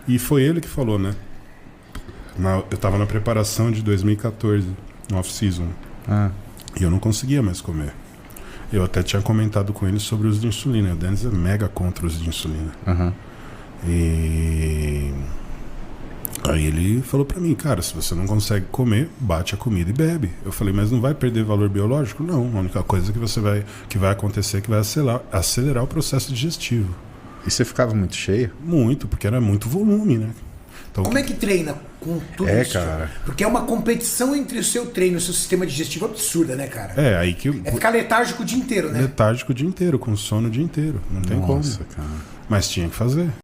E foi ele que falou, né? Eu tava na preparação de 2014, no off-season. E eu não conseguia mais comer. Eu até tinha comentado com ele sobre o uso de insulina. O Dennis é mega contra o uso de insulina. E aí ele falou pra mim, cara, se você não consegue comer, bate a comida e bebe. Eu falei, mas não vai perder valor biológico? Não, a única coisa que vai acontecer é que vai acelerar o processo digestivo. E você ficava muito cheio? Muito, porque era muito volume, né? Então, como é que treina com tudo isso? Cara. Porque é uma competição entre o seu treino e o seu sistema digestivo absurda, né, cara? Aí que... É ficar letárgico o dia inteiro, né? Letárgico o dia inteiro, com sono o dia inteiro. Não tem como. Cara. Mas tinha que fazer.